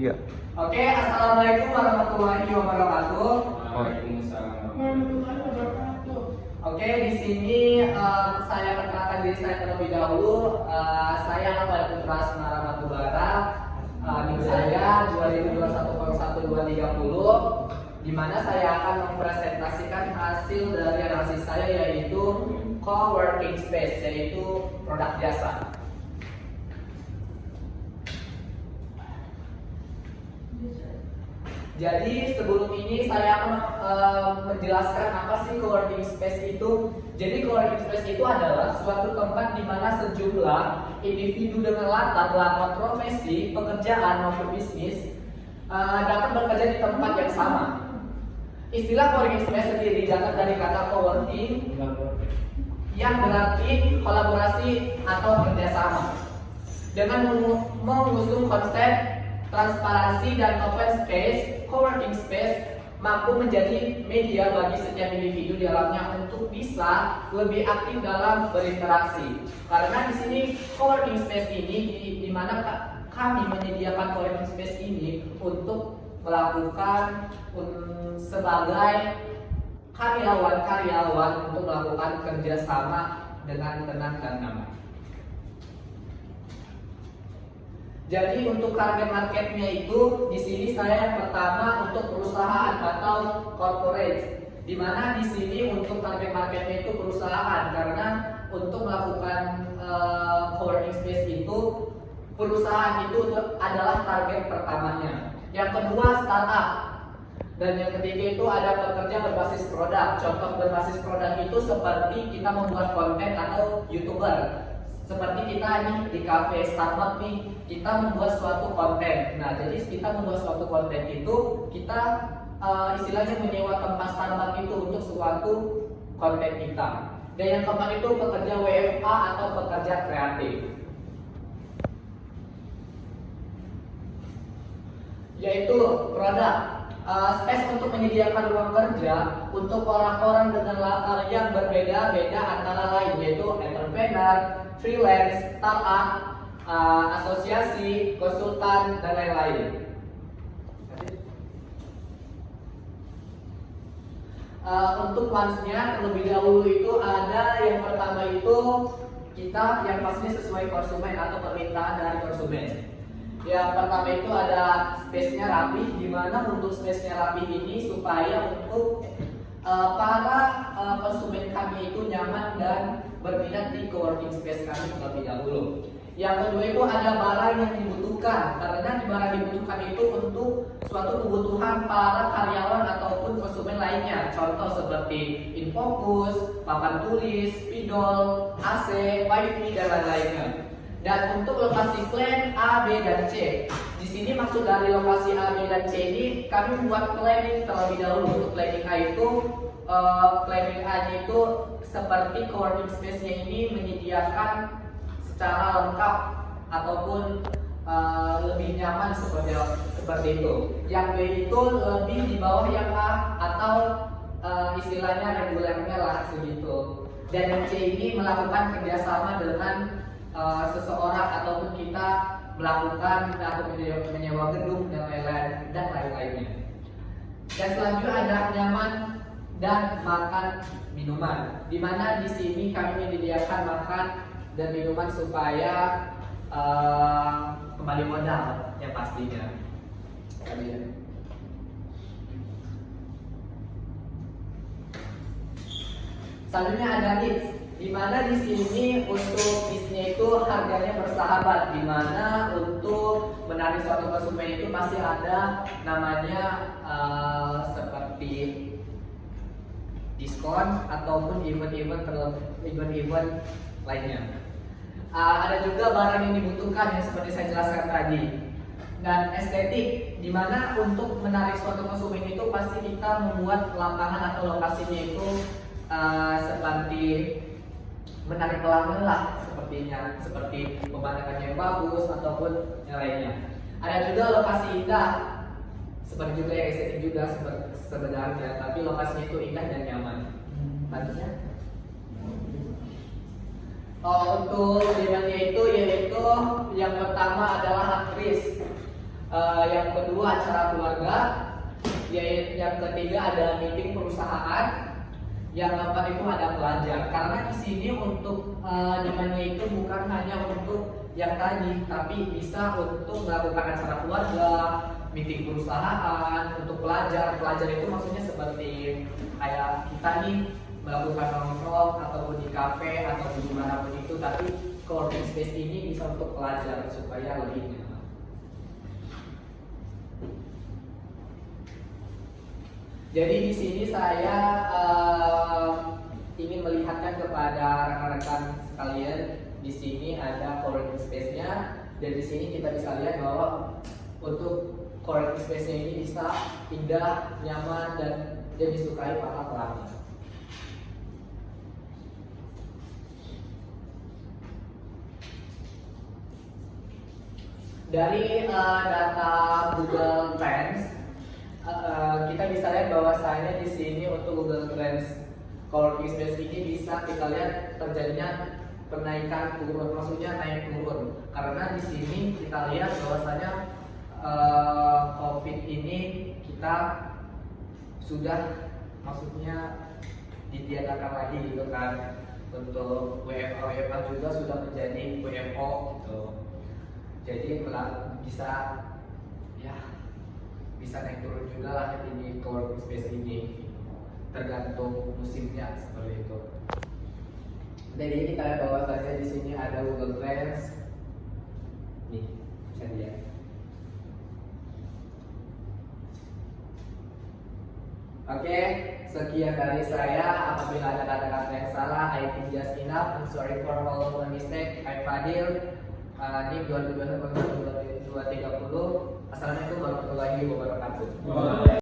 Iya. Oke, assalamualaikum warahmatullahi wabarakatuh. Oke, di sini saya perkenalkan diri saya terlebih dahulu. Saya Ahmad Putra Asmara Batubara. NIM saya 2021012330, di mana saya akan mempresentasikan hasil dari analisis saya, yaitu co-working space, yaitu produk jasa. Jadi sebelum ini saya akan menjelaskan apa sih co-working space itu. Jadi co-working space itu adalah suatu tempat di mana sejumlah individu dengan latar belakang profesi, pekerjaan maupun bisnis dapat bekerja di tempat yang sama. Istilah co-working space sendiri datang dari kata co-working yang berarti kolaborasi atau kerjasama. Dengan mengusung konsep transparansi dan open space, co-working space mampu menjadi media bagi setiap individu di dalamnya untuk bisa lebih aktif dalam berinteraksi. Karena di sini co-working space ini di mana kami menyediakan co-working space ini untuk melakukan sebagai karyawan untuk melakukan kerjasama dengan tenang dan nyaman. Jadi untuk target marketnya itu di sini saya yang pertama untuk perusahaan atau corporate, di mana di sini untuk target marketnya itu perusahaan, karena untuk melakukan co-working space itu perusahaan itu adalah target pertamanya. Yang kedua startup, dan yang ketiga itu ada pekerja berbasis produk. Contoh berbasis produk itu seperti kita membuat konten atau YouTuber. Seperti kita nih di cafe Starbucks nih, kita membuat suatu konten. Nah, jadi kita membuat suatu konten itu kita istilahnya menyewa tempat Starbucks itu untuk suatu konten kita. Dan yang keempat itu pekerja WFA atau pekerja kreatif, yaitu produk. Space untuk menyediakan ruang kerja untuk orang-orang dengan latar yang berbeda-beda antara lain, yaitu entrepreneur, freelance, startup, asosiasi, konsultan, dan lain-lain. Untuk plans-nya terlebih dahulu itu ada yang pertama itu kita yang pastinya sesuai konsumen atau permintaan dari konsumen. Yang pertama itu ada space-nya rapi, di mana untuk space-nya rapi ini supaya untuk para konsumen kami itu nyaman dan berminat di co-working space kami terlebih dahulu. Yang kedua itu ada barang yang dibutuhkan, karena di barang dibutuhkan itu untuk suatu kebutuhan para karyawan ataupun konsumen lainnya. Contoh seperti infocus, papan tulis, spidol, AC, wifi, dan lain-lainnya. Dan untuk lokasi plan A, B, dan C, di sini maksud dari lokasi A, B, dan C ini kami membuat planning terlebih dahulu. Untuk planning A itu planning A-nya itu seperti co-working space-nya ini menyediakan secara lengkap ataupun lebih nyaman seperti itu. Yang B itu lebih di bawah yang A atau istilahnya regulernya lah segitu. Dan yang C ini melakukan kerjasama dengan seseorang ataupun kita melakukan atau menyewa gedung dan lain-lainnya. Dan selanjutnya ada nyaman dan makan minuman, di mana di sini kami menyediakan makan dan minuman supaya kembali modal ya pastinya. Selanjutnya ada needs, di mana di sini untuk bisnya itu harganya bersahabat, di mana untuk menarik suatu konsumen itu masih ada namanya seperti diskon ataupun event-event lainnya. Ada juga barang yang dibutuhkan yang seperti saya jelaskan tadi. Dan estetik, di mana untuk menarik suatu konsumen itu pasti kita membuat lapangan atau lokasinya itu seperti menarik pelanggan lah, seperti pemandangan yang bagus ataupun yang lainnya. Ada juga lokasi indah, seperti juga yang estetik juga sebenarnya, tapi lokasinya itu indah dan nyaman. Lanjutnya. Untuk demandnya itu yaitu yang pertama adalah aktris. Yang kedua acara keluarga. Yang ketiga ada meeting perusahaan. Yang keempat itu ada pelajar. Karena di sini untuk namanya itu bukan hanya untuk yang tadi, tapi bisa untuk melakukan acara keluarga, meeting perusahaan, untuk pelajar. Pelajar itu maksudnya seperti kayak kita nih melakukan nongkrong ataupun di kafe atau di dimanapun itu, tapi co-working space ini bisa untuk pelajar supaya lebih nyaman. Jadi di sini saya ingin melihatkan kepada rekan-rekan sekalian, di sini ada co-working space-nya, dan di sini kita bisa lihat bahwa untuk co-working space-nya ini bisa indah, nyaman, dan disukai para pelanggan. Dari data Google Trends, kita bisa lihat bahwasanya di sini untuk Google Trends co-working space ini bisa kita lihat terjadinya penaikan turun, maksudnya naik turun. Karena di sini kita lihat bahwasanya COVID ini kita sudah maksudnya ditiadakan lagi gitu kan. Untuk WFH juga sudah menjadi WFO gitu. Jadi bisa naik turun juga lah ini co-working space ini, tergantung musimnya seperti itu. Jadi kita lihat bahwasanya di sini ada Google Trends, nih bisa lihat. Oke, sekian dari saya. Apabila ada kata-kata yang salah, I think just enough. I'm sorry for all my mistake. I'm Fadil. NIM 2021-2030. Assalamualaikum warahmatullahi wabarakatuh.